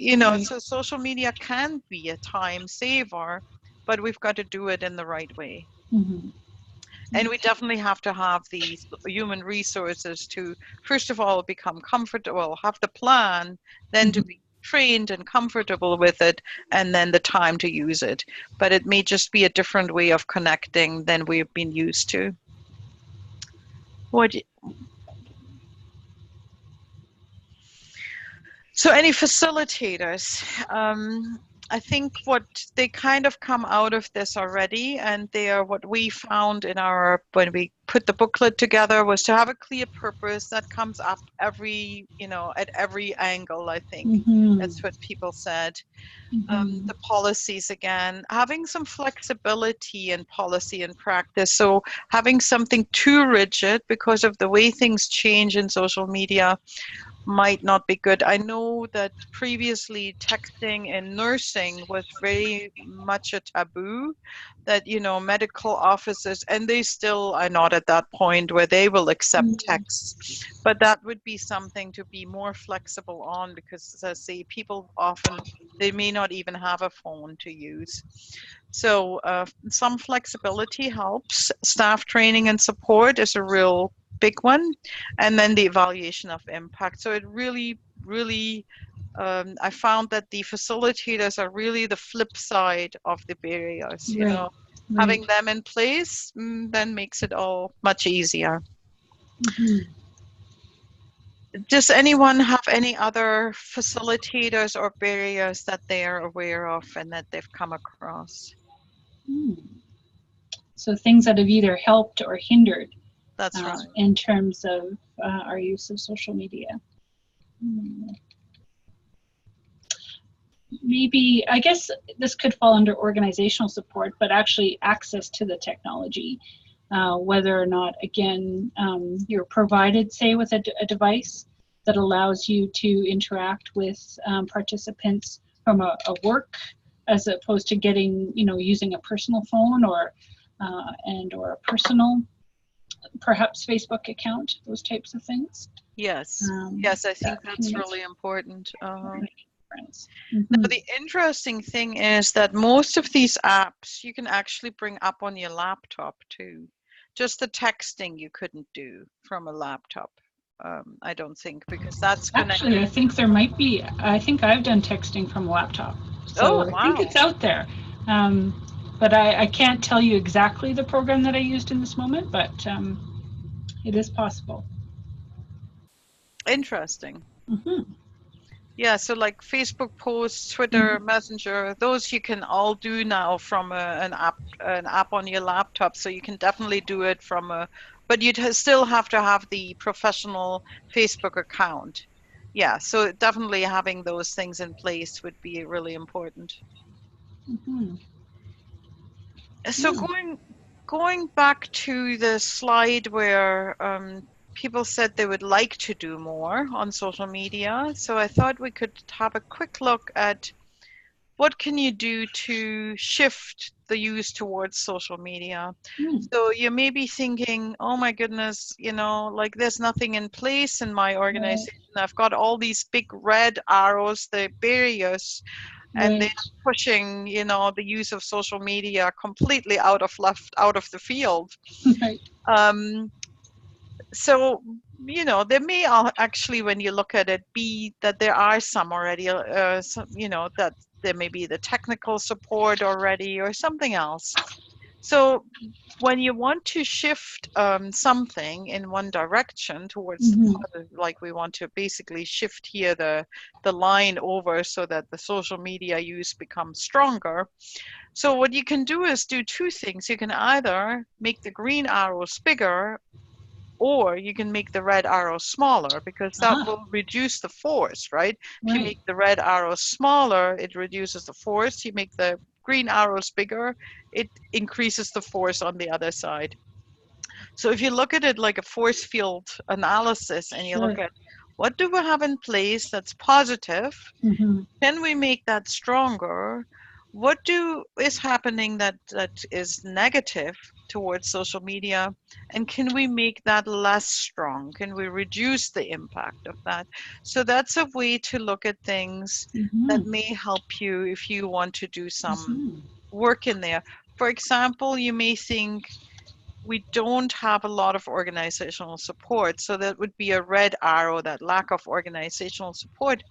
[SPEAKER 2] so social media can be a time saver, but we've got to do it in the right way. And we definitely have to have the human resources to, first of all, become comfortable, have the plan, then to be trained and comfortable with it, and then the time to use it. But it may just be a different way of connecting than we've been used to. So any facilitators? I think what they kind of come out of this already, and they are what we found when we put the booklet together, was to have a clear purpose that comes up at every angle. I think that's what people said. The policies, again, having some flexibility in policy and practice. So having something too rigid because of the way things change in social media might not be good. I know that previously texting in nursing was very much a taboo, that, medical offices, and they still are not at that point where they will accept texts, but that would be something to be more flexible on, because as I say, people often They may not even have a phone to use. So some flexibility helps. Staff training and support is a real big one. And then the evaluation of impact. So it really, really, I found that the facilitators are really the flip side of the barriers, you know. Having them in place then makes it all much easier. Does anyone have any other facilitators or barriers that they are aware of and that they've come across?
[SPEAKER 1] So things that have either helped or hindered.
[SPEAKER 2] That's right.
[SPEAKER 1] In terms of our use of social media. Maybe, I guess this could fall under organizational support, but actually access to the technology. Whether or not, again, you're provided, say, with a device that allows you to interact with participants from a work, as opposed to getting, using a personal phone or a personal, perhaps Facebook account, those types of things.
[SPEAKER 2] Yes, yes, I think that's really important.
[SPEAKER 1] Now,
[SPEAKER 2] the interesting thing is that most of these apps you can actually bring up on your laptop too. Just the texting you couldn't do from a laptop, I don't think, because that's connected.
[SPEAKER 1] Actually, I think there might be. I think I've done texting from a laptop. So
[SPEAKER 2] wow.
[SPEAKER 1] I think it's out there. But I can't tell you exactly the program that I used in this moment, but it is possible.
[SPEAKER 2] Interesting. Yeah, so like Facebook posts, Twitter, Messenger, those you can all do now from an app on your laptop. So you can definitely do it from but you'd still have to have the professional Facebook account. Yeah, so definitely having those things in place would be really important. So going back to the slide where people said they would like to do more on social media. So I thought we could have a quick look at what can you do to shift the use towards social media. So you may be thinking, oh my goodness, like there's nothing in place in my organization. I've got all these big red arrows, the barriers, and they're pushing, the use of social media completely out of the field. So, there may actually, when you look at it, be that there are some already, that there may be the technical support already or something else. So when you want to shift something in one direction towards, like we want to basically shift here the line over so that the social media use becomes stronger. So what you can do is do two things. You can either make the green arrows bigger, or you can make the red arrow smaller, because that will reduce the force, right? If you make the red arrow smaller, it reduces the force. You make the green arrows bigger, it increases the force on the other side. So if you look at it like a force field analysis and you look at what do we have in place that's positive, can we make that stronger? What is happening that is negative towards social media, and can we make that less strong? Can we reduce the impact of that? So that's a way to look at things that may help you if you want to do some work in there. For example, you may think, we don't have a lot of organizational support, so that would be a red arrow, that lack of organizational support.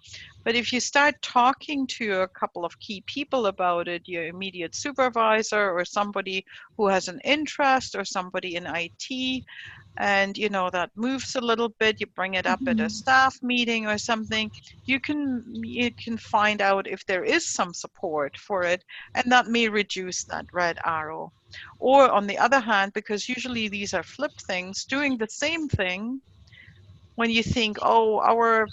[SPEAKER 2] But if you start talking to a couple of key people about it, your immediate supervisor or somebody who has an interest or somebody in IT, and that moves a little bit, you bring it up at a staff meeting or something, you can find out if there is some support for it, and that may reduce that red arrow. Or on the other hand, because usually these are flip things, doing the same thing when you think, oh, our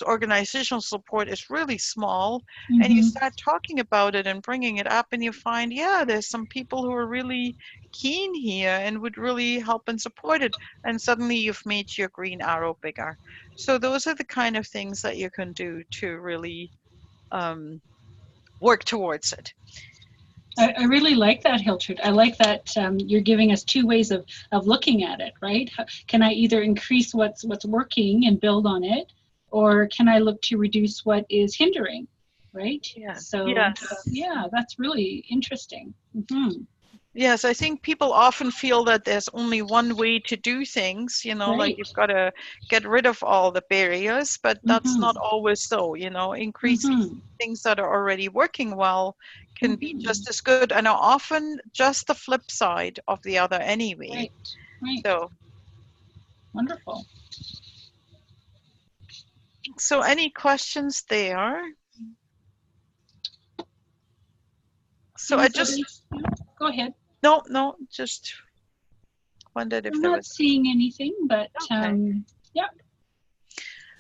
[SPEAKER 2] organizational support is really small, and you start talking about it and bringing it up, and you find, yeah, there's some people who are really keen here and would really help and support it, and suddenly you've made your green arrow bigger. So those are the kind of things that you can do to really work towards it.
[SPEAKER 1] I really like that, Hiltrud. I like that you're giving us two ways of looking at it, right? Can I either increase what's working and build on it, or can I look to reduce what is hindering, right?
[SPEAKER 2] Yeah.
[SPEAKER 1] So
[SPEAKER 2] Yes.
[SPEAKER 1] yeah, that's really interesting. Mm-hmm.
[SPEAKER 2] Yes, I think people often feel that there's only one way to do things, you know, like
[SPEAKER 1] Right.
[SPEAKER 2] you've got to get rid of all the barriers, but that's not
[SPEAKER 1] Mm-hmm.
[SPEAKER 2] always so, you know, increasing
[SPEAKER 1] Mm-hmm.
[SPEAKER 2] things that are already working well can be
[SPEAKER 1] Mm-hmm.
[SPEAKER 2] just as good and are often just the flip side of the other anyway.
[SPEAKER 1] Right. Right.
[SPEAKER 2] So,
[SPEAKER 1] Wonderful.
[SPEAKER 2] so any questions there? So I just,
[SPEAKER 1] Go ahead.
[SPEAKER 2] no, just wondered if
[SPEAKER 1] I'm
[SPEAKER 2] there
[SPEAKER 1] not
[SPEAKER 2] was,
[SPEAKER 1] seeing anything, but
[SPEAKER 2] okay.
[SPEAKER 1] yeah.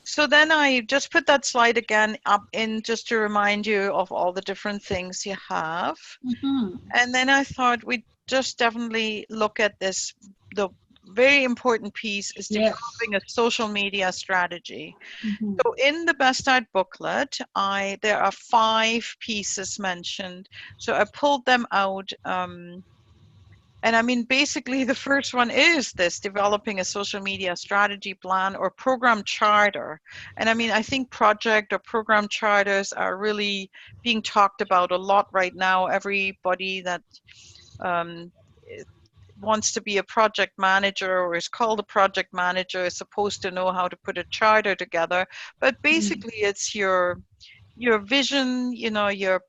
[SPEAKER 2] So then I just put that slide again up in just to remind you of all the different things you have.
[SPEAKER 1] Mm-hmm.
[SPEAKER 2] And then I thought we'd just definitely look at this. The very important piece is
[SPEAKER 1] Yes.
[SPEAKER 2] developing a social media strategy.
[SPEAKER 1] Mm-hmm.
[SPEAKER 2] So in the Best Start booklet, there are 5 pieces mentioned. So I pulled them out. And I mean, basically, the first one is this developing a social media strategy plan or program charter. And I mean, I think project or program charters are really being talked about a lot right now. Everybody that um, wants to be a project manager or is called a project manager is supposed to know how to put a charter together. But basically, it's your vision, you know, your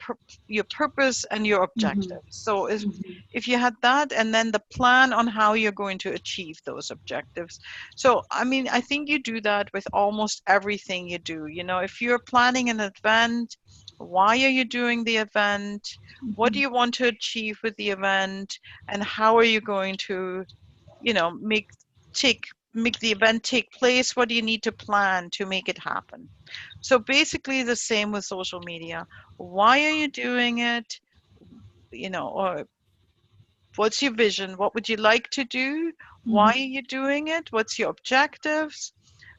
[SPEAKER 2] purpose and your
[SPEAKER 1] Mm-hmm.
[SPEAKER 2] objectives. So
[SPEAKER 1] Mm-hmm.
[SPEAKER 2] if you had that and then the plan on how you're going to achieve those objectives. So I mean, I think you do that with almost everything you do. You know, if you're planning an event, why are you doing the event? What do you want to achieve with the event? And how are you going to, you know, make the event take place? What do you need to plan to make it happen? So basically the same with social media. Why are you doing it? You know, or what's your vision? What would you like to do? Why
[SPEAKER 1] Mm-hmm.
[SPEAKER 2] are you doing it? What's your objectives?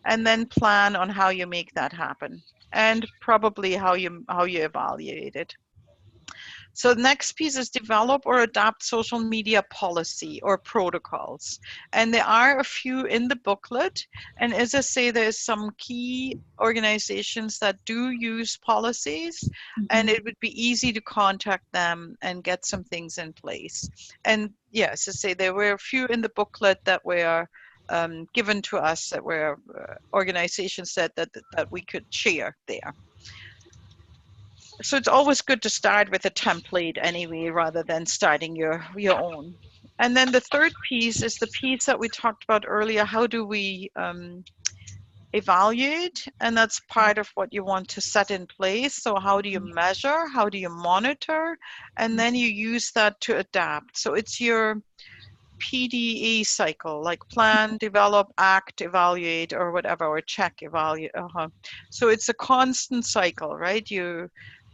[SPEAKER 2] And then plan on how you make that happen, and probably how you evaluate it. So the next piece is develop or adapt social media policy or protocols. And there are a few in the booklet. And as I say, there's some key organizations that do use policies, and
[SPEAKER 1] Mm-hmm.
[SPEAKER 2] it would be easy to contact them and get some things in place. And yes, as I say, there were a few in the booklet that were given to us, that were organizations that we could share there. So it's always good to start with a template anyway, rather than starting your own. And then the third piece is the piece that we talked about earlier. How do we evaluate? And that's part of what you want to set in place. So how do you measure? How do you monitor? And then you use that to adapt. So it's your PDE cycle, like plan, develop, act, evaluate, or whatever, or check, evaluate. So it's a constant cycle, right? You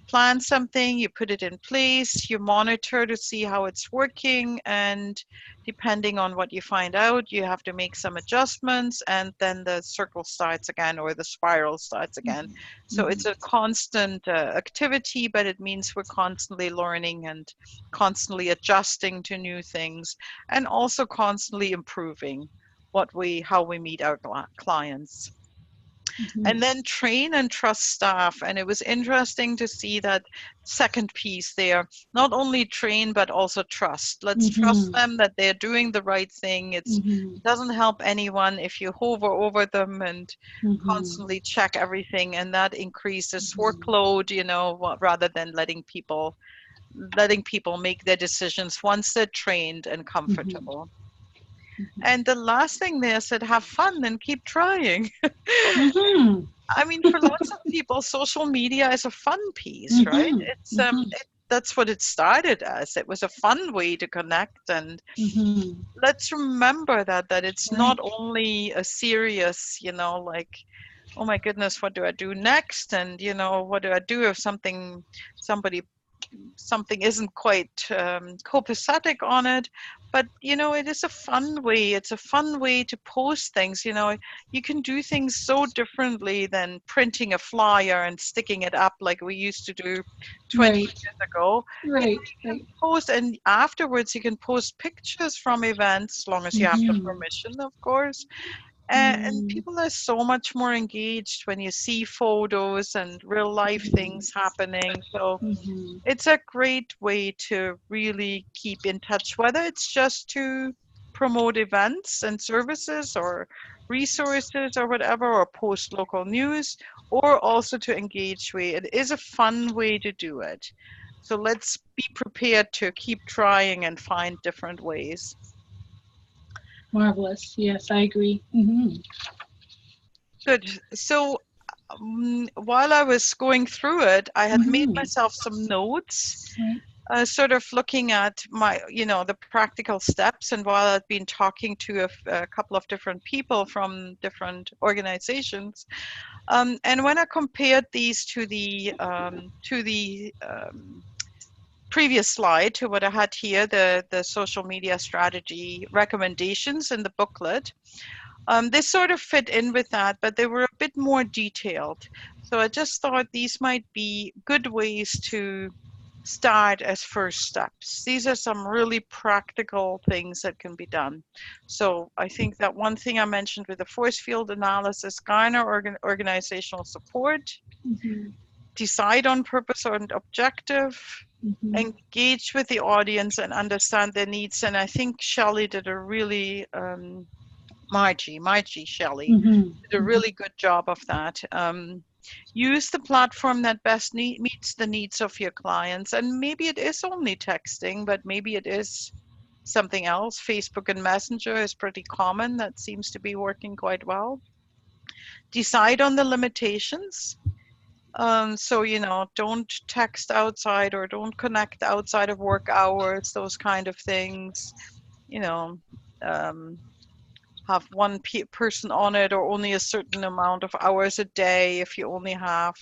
[SPEAKER 2] plan something, you put it in place, you monitor to see how it's working, and depending on what you find out, you have to make some adjustments, and then the circle starts again, or the spiral starts again. So it's a constant activity, but it means we're constantly learning and constantly adjusting to new things, and also constantly improving how we meet our clients. And then train and trust staff. And it was interesting to see that second piece there. Not only train, but also trust. Let's trust them that they're doing the right thing. It doesn't help anyone if you hover over them and constantly check everything. And that increases workload, you know, rather than letting people make their decisions once they're trained and comfortable. And the last thing there said, have fun and keep trying. I mean, for lots of people, social media is a fun piece, right? It's that's what it started as. It was a fun way to connect, and let's remember that it's not only a serious, you know, like, oh my goodness, what do I do next? And you know, what do I do if something isn't quite copacetic on it? But you know, it is a fun way. It's a fun way to post things. You know, you can do things so differently than printing a flyer and sticking it up like we used to do 20 years ago. You can post, and afterwards you can post pictures from events, as long as you have the permission, of course. And people are so much more engaged when you see photos and real life things happening. So it's a great way to really keep in touch, whether it's just to promote events and services or resources or whatever, or post local news, or also to engage with. It is a fun way to do it. So let's be prepared to keep trying and find different ways.
[SPEAKER 1] Marvelous. Yes, I agree.
[SPEAKER 2] Good. So while I was going through it, I had made myself some notes, sort of looking at my, the practical steps. And while I've been talking to a couple of different people from different organizations, and when I compared these to the previous slide, to what I had here, the social media strategy recommendations in the booklet, they sort of fit in with that, but they were a bit more detailed. So I just thought these might be good ways to start as first steps. These are some really practical things that can be done. So I think that one thing I mentioned with the force field analysis: garner organizational support, decide on purpose and objective, engage with the audience and understand their needs. And I think Shelley did a really Margie Shelley did a really good job of that. Use the platform that best meets the needs of your clients. And maybe it is only texting, but maybe it is something else. Facebook and Messenger is pretty common. That seems to be working quite well. Decide on the limitations. So, don't text outside or don't connect outside of work hours, those kind of things. Have one person on it, or only a certain amount of hours a day. If you only have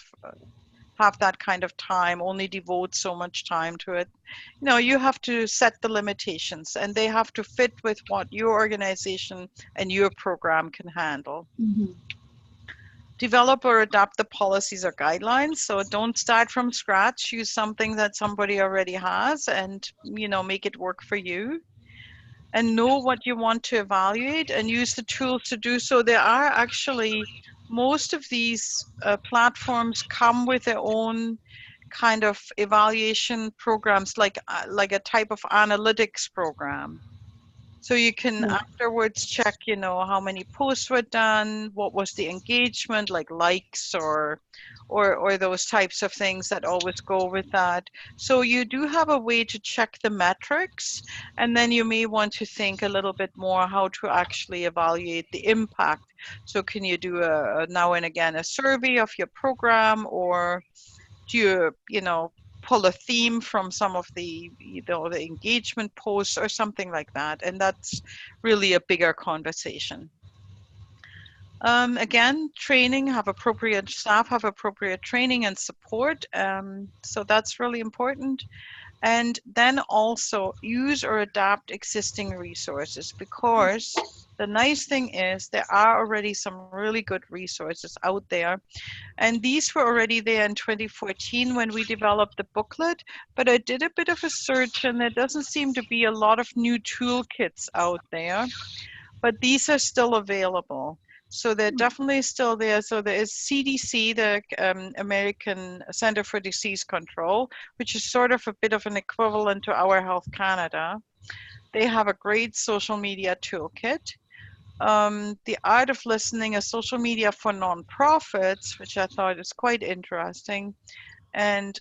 [SPEAKER 2] that kind of time, only devote so much time to it. You have to set the limitations, and they have to fit with what your organization and your program can handle. Develop or adapt the policies or guidelines. So don't start from scratch. Use something that somebody already has and, make it work for you. And know what you want to evaluate and use the tools to do so. There are actually, most of these platforms come with their own kind of evaluation programs, like a type of analytics program. So you can afterwards check, how many posts were done, what was the engagement, like likes or those types of things that always go with that. So you do have a way to check the metrics, and then you may want to think a little bit more how to actually evaluate the impact. So can you do now and again a survey of your program, or do you, pull a theme from some of the the engagement posts or something like that? And that's really a bigger conversation. Again, training, staff have appropriate training and support. So that's really important. And then also use or adapt existing resources, because the nice thing is there are already some really good resources out there. And these were already there in 2014 when we developed the booklet, but I did a bit of a search and there doesn't seem to be a lot of new toolkits out there, but these are still available. So they're definitely still there. So there is CDC, the American Center for Disease Control, which is sort of a bit of an equivalent to Our Health Canada. They have a great social media toolkit. The Art of Listening, a social media for nonprofits, which I thought is quite interesting. And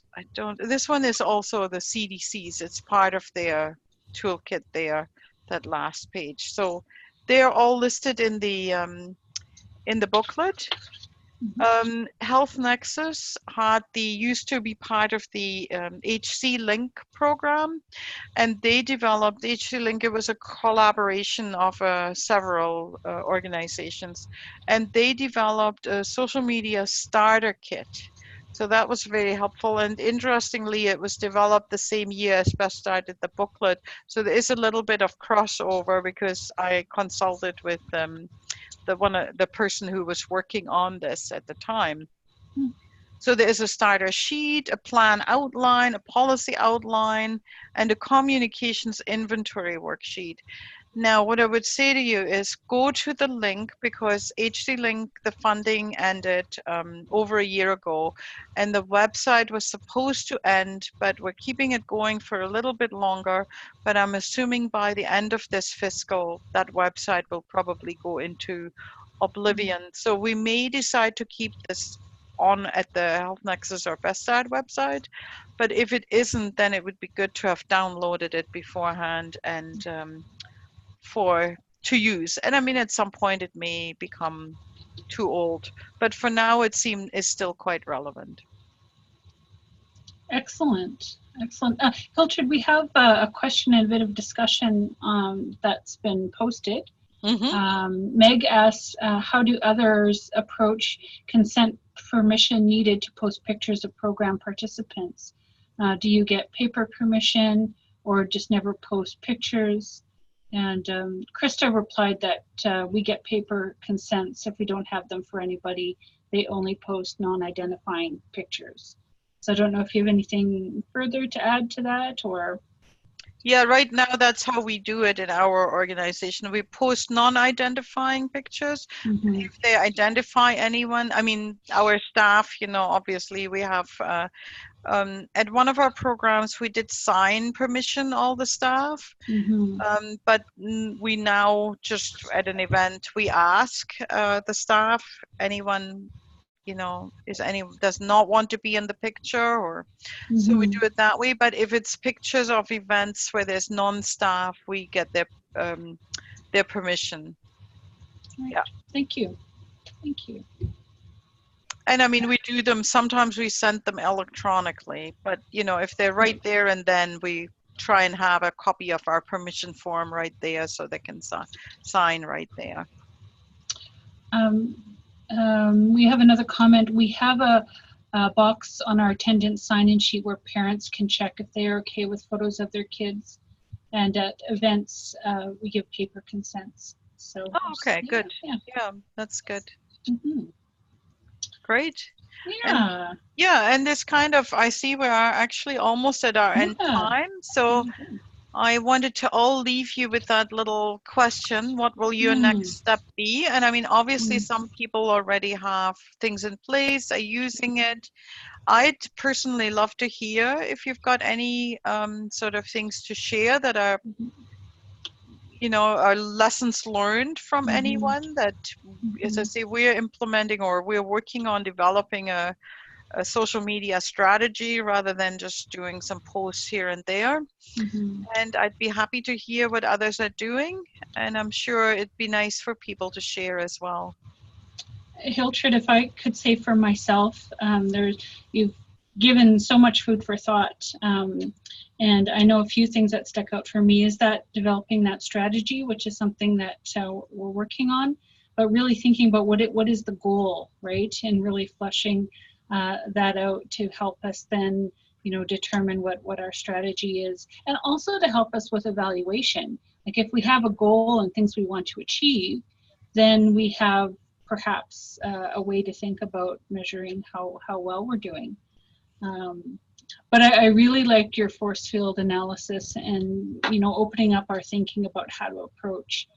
[SPEAKER 2] this one is also the CDC's. It's part of their toolkit there, that last page. So they're all listed in the booklet. Health Nexus used to be part of the HDLink program, and they developed HDLink. It was a collaboration of several organizations, and they developed a social media starter kit. So that was very helpful. And interestingly, it was developed the same year as Best started the booklet. So there is a little bit of crossover, because I consulted with the person who was working on this at the time. So there is a starter sheet, a plan outline, a policy outline, and a communications inventory worksheet. Now, what I would say to you is go to the link, because HDLink, the funding ended over a year ago, and the website was supposed to end, but we're keeping it going for a little bit longer. But I'm assuming by the end of this fiscal, that website will probably go into oblivion. So we may decide to keep this on at the Health Nexus or Best Start website. But if it isn't, then it would be good to have downloaded it beforehand and to use. And I mean, at some point it may become too old, but for now it's still quite relevant.
[SPEAKER 1] Excellent. Excellent. Hiltrud, we have a question and a bit of discussion that's been posted. Meg asks, how do others approach consent permission needed to post pictures of program participants? Do you get paper permission or just never post pictures? And Krista replied that we get paper consents if we don't have them for anybody. They only post non-identifying pictures. So I don't know if you have anything further to add to that, or?
[SPEAKER 2] Yeah, right now that's how we do it in our organization. We post non-identifying pictures. If they identify anyone, I mean, our staff, you know, obviously we have, at one of our programs, we did sign permission, all the staff. But we now just at an event, we ask the staff, anyone, you know, does not want to be in the picture, or so we do it that way. But if it's pictures of events where there's non-staff, we get their permission.
[SPEAKER 1] Right. Yeah. Thank you. Thank you.
[SPEAKER 2] And I mean, we do them, sometimes we send them electronically, but you know, if they're right there and then we try and have a copy of our permission form right there so they can sign right there.
[SPEAKER 1] We have another comment. We have a box on our attendance sign-in sheet where parents can check if they are okay with photos of their kids. And at events, we give paper consents. So.
[SPEAKER 2] Oh, okay, good. Yeah, that's good. Great.
[SPEAKER 1] Yeah.
[SPEAKER 2] And this kind of, I see we are actually almost at our end time. So I wanted to all leave you with that little question. What will your next step be? And I mean, obviously some people already have things in place, are using it. I'd personally love to hear if you've got any sort of things to share that are, you know, are lessons learned from anyone that, as I say, we're implementing or we're working on developing a social media strategy rather than just doing some posts here and there. And I'd be happy to hear what others are doing. And I'm sure it'd be nice for people to share as well.
[SPEAKER 1] Hiltrud, if I could say for myself, you've given so much food for thought. And I know a few things that stuck out for me is that developing that strategy, which is something that we're working on, but really thinking about what is the goal, right? And really fleshing that out to help us then, you know, determine what our strategy is, and also to help us with evaluation. Like if we have a goal and things we want to achieve, then we have perhaps a way to think about measuring how well we're doing. But I really liked your force field analysis and, you know, opening up our thinking about how to approach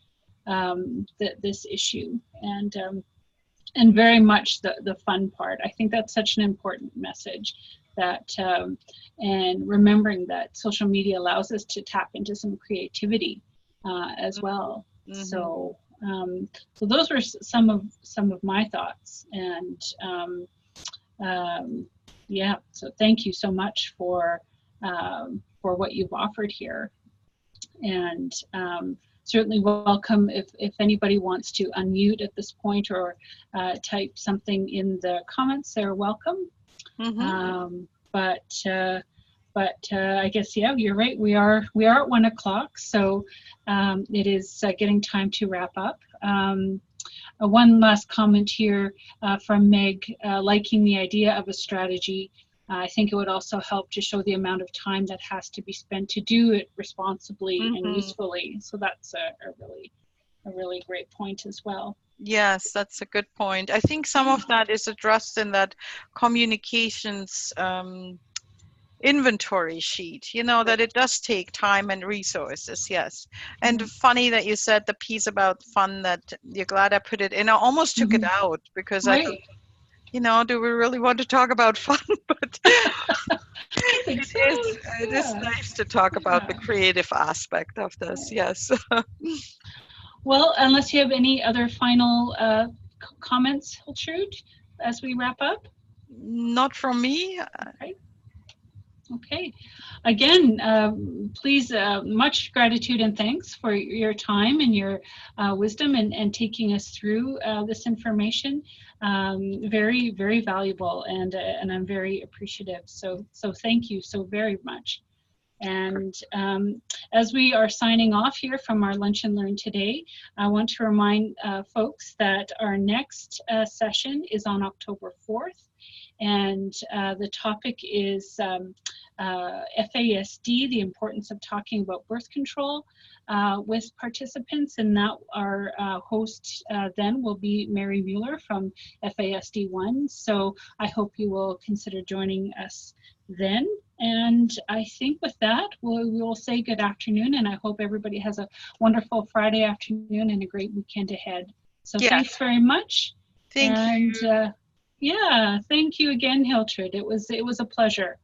[SPEAKER 1] this issue, and very much the fun part. I think that's such an important message, that and remembering that social media allows us to tap into some creativity as well. So so those were some of my thoughts, and yeah, so thank you so much for what you've offered here, and certainly welcome if anybody wants to unmute at this point or type something in the comments. They're welcome. But I guess, yeah, you're right. We are at 1 o'clock, so it is getting time to wrap up. One last comment here from Meg, liking the idea of a strategy. I think it would also help to show the amount of time that has to be spent to do it responsibly and usefully. So that's a really great point as well.
[SPEAKER 2] Yes, that's a good point. I think some of that is addressed in that communications inventory sheet, you know, that it does take time and resources. Yes. And funny that you said the piece about fun, that you're glad I put it in. I almost took it out because I thought, you know, do we really want to talk about fun? But
[SPEAKER 1] I think so.
[SPEAKER 2] it is nice to talk about the creative aspect of this. Yes.
[SPEAKER 1] Well, unless you have any other final comments, Hiltrud, as we wrap up?
[SPEAKER 2] Not from me.
[SPEAKER 1] Okay. Again, please, much gratitude and thanks for your time and your wisdom and taking us through this information. Very, very valuable, and I'm very appreciative. So thank you so very much. And as we are signing off here from our Lunch and Learn today, I want to remind folks that our next session is on October 4th. And the topic is FASD, the importance of talking about birth control with participants. And that our host then will be Mary Mueller from FASD 1. So I hope you will consider joining us then. And I think with that, we'll say good afternoon, and I hope everybody has a wonderful Friday afternoon and a great weekend ahead. So thanks very much.
[SPEAKER 2] Thank you.
[SPEAKER 1] Yeah, thank you again, Hiltrud. It was a pleasure.